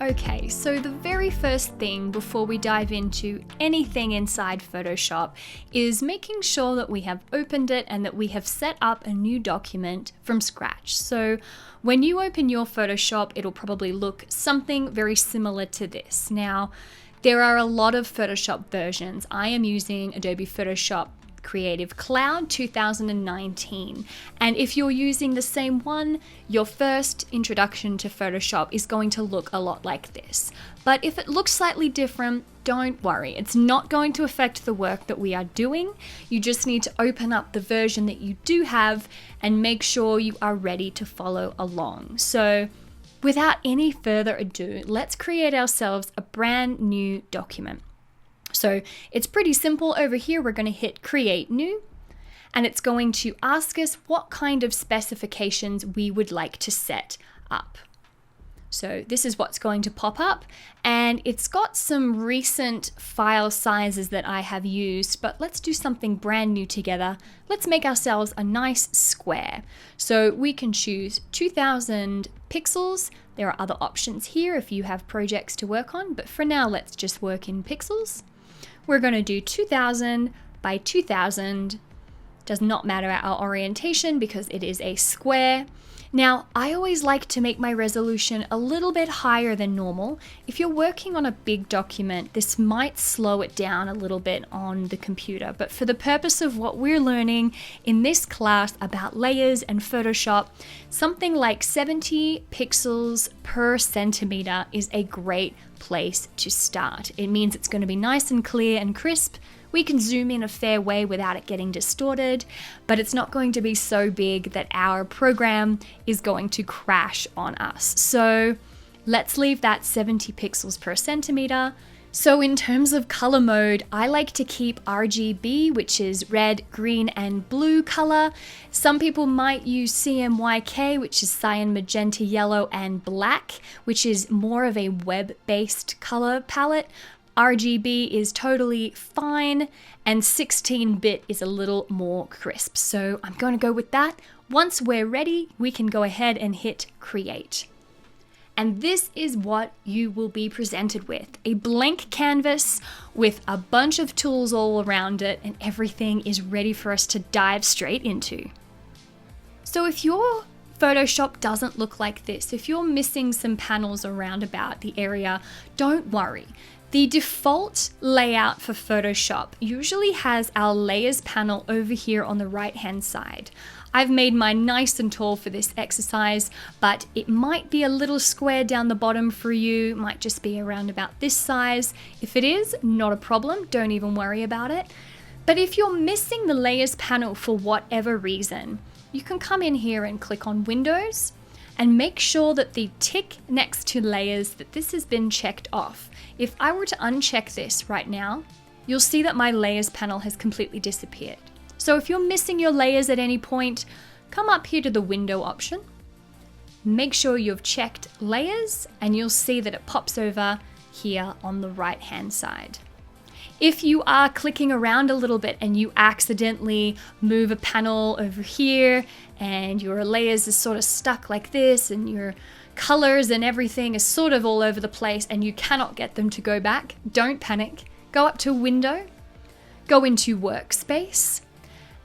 Okay, so the very first thing before we dive into anything inside Photoshop is making sure that we have opened it and that we have set up a new document from scratch. So when you open your Photoshop, it'll probably look something very similar to this. Now, there are a lot of Photoshop versions. I am using Adobe Photoshop Creative Cloud 2019. And if you're using the same one, your first introduction to Photoshop is going to look a lot like this. But if it looks slightly different, don't worry. It's not going to affect the work that we are doing. You just need to open up the version that you do have and make sure you are ready to follow along. So without any further ado, let's create ourselves a brand new document. So it's pretty simple. Over here, we're going to hit Create New, and it's going to ask us what kind of specifications we would like to set up. So this is what's going to pop up, and it's got some recent file sizes that I have used, but let's do something brand new together. Let's make ourselves a nice square. So we can choose 2000 pixels. There are other options here if you have projects to work on, but for now, let's just work in pixels. We're going to do 2000 by 2000. Does not matter our orientation because it is a square. Now, I always like to make my resolution a little bit higher than normal. If you're working on a big document, this might slow it down a little bit on the computer. But for the purpose of what we're learning in this class about layers and Photoshop, something like 70 pixels per centimeter is a great place to start. It means it's going to be nice and clear and crisp. We can zoom in a fair way without it getting distorted, but it's not going to be so big that our program is going to crash on us. So let's leave that 70 pixels per centimeter. So in terms of color mode, I like to keep RGB, which is red, green, and blue color. Some people might use CMYK, which is cyan, magenta, yellow, and black, which is more of a web-based color palette. RGB is totally fine, and 16-bit is a little more crisp. So I'm going to go with that. Once we're ready, we can go ahead and hit Create. And this is what you will be presented with. A blank canvas with a bunch of tools all around it, and everything is ready for us to dive straight into. So if your Photoshop doesn't look like this, if you're missing some panels around about the area, don't worry. The default layout for Photoshop usually has our layers panel over here on the right-hand side. I've made mine nice and tall for this exercise, but it might be a little square down the bottom for you. It might just be around about this size. If it is, not a problem. Don't even worry about it. But if you're missing the layers panel for whatever reason, you can come in here and click on Windows and make sure that the tick next to layers, that this has been checked off. If I were to uncheck this right now, you'll see that my layers panel has completely disappeared. So if you're missing your layers at any point, come up here to the window option, make sure you've checked layers, and you'll see that it pops over here on the right hand side. If you are clicking around a little bit and you accidentally move a panel over here and your layers is sort of stuck like this and your colors and everything is sort of all over the place and you cannot get them to go back, don't panic. Go up to Window, go into Workspace,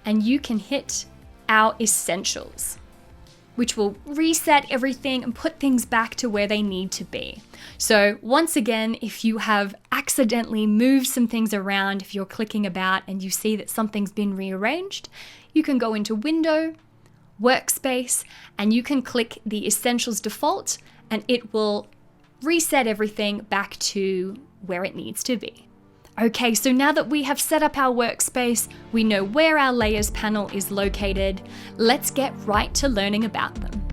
and you can hit our Essentials, which will reset everything and put things back to where they need to be. So once again, if you have accidentally moved some things around, if you're clicking about and you see that something's been rearranged, you can go into Window, Workspace, and you can click the Essentials default, and it will reset everything back to where it needs to be. Okay, so now that we have set up our workspace, we know where our layers panel is located. Let's get right to learning about them.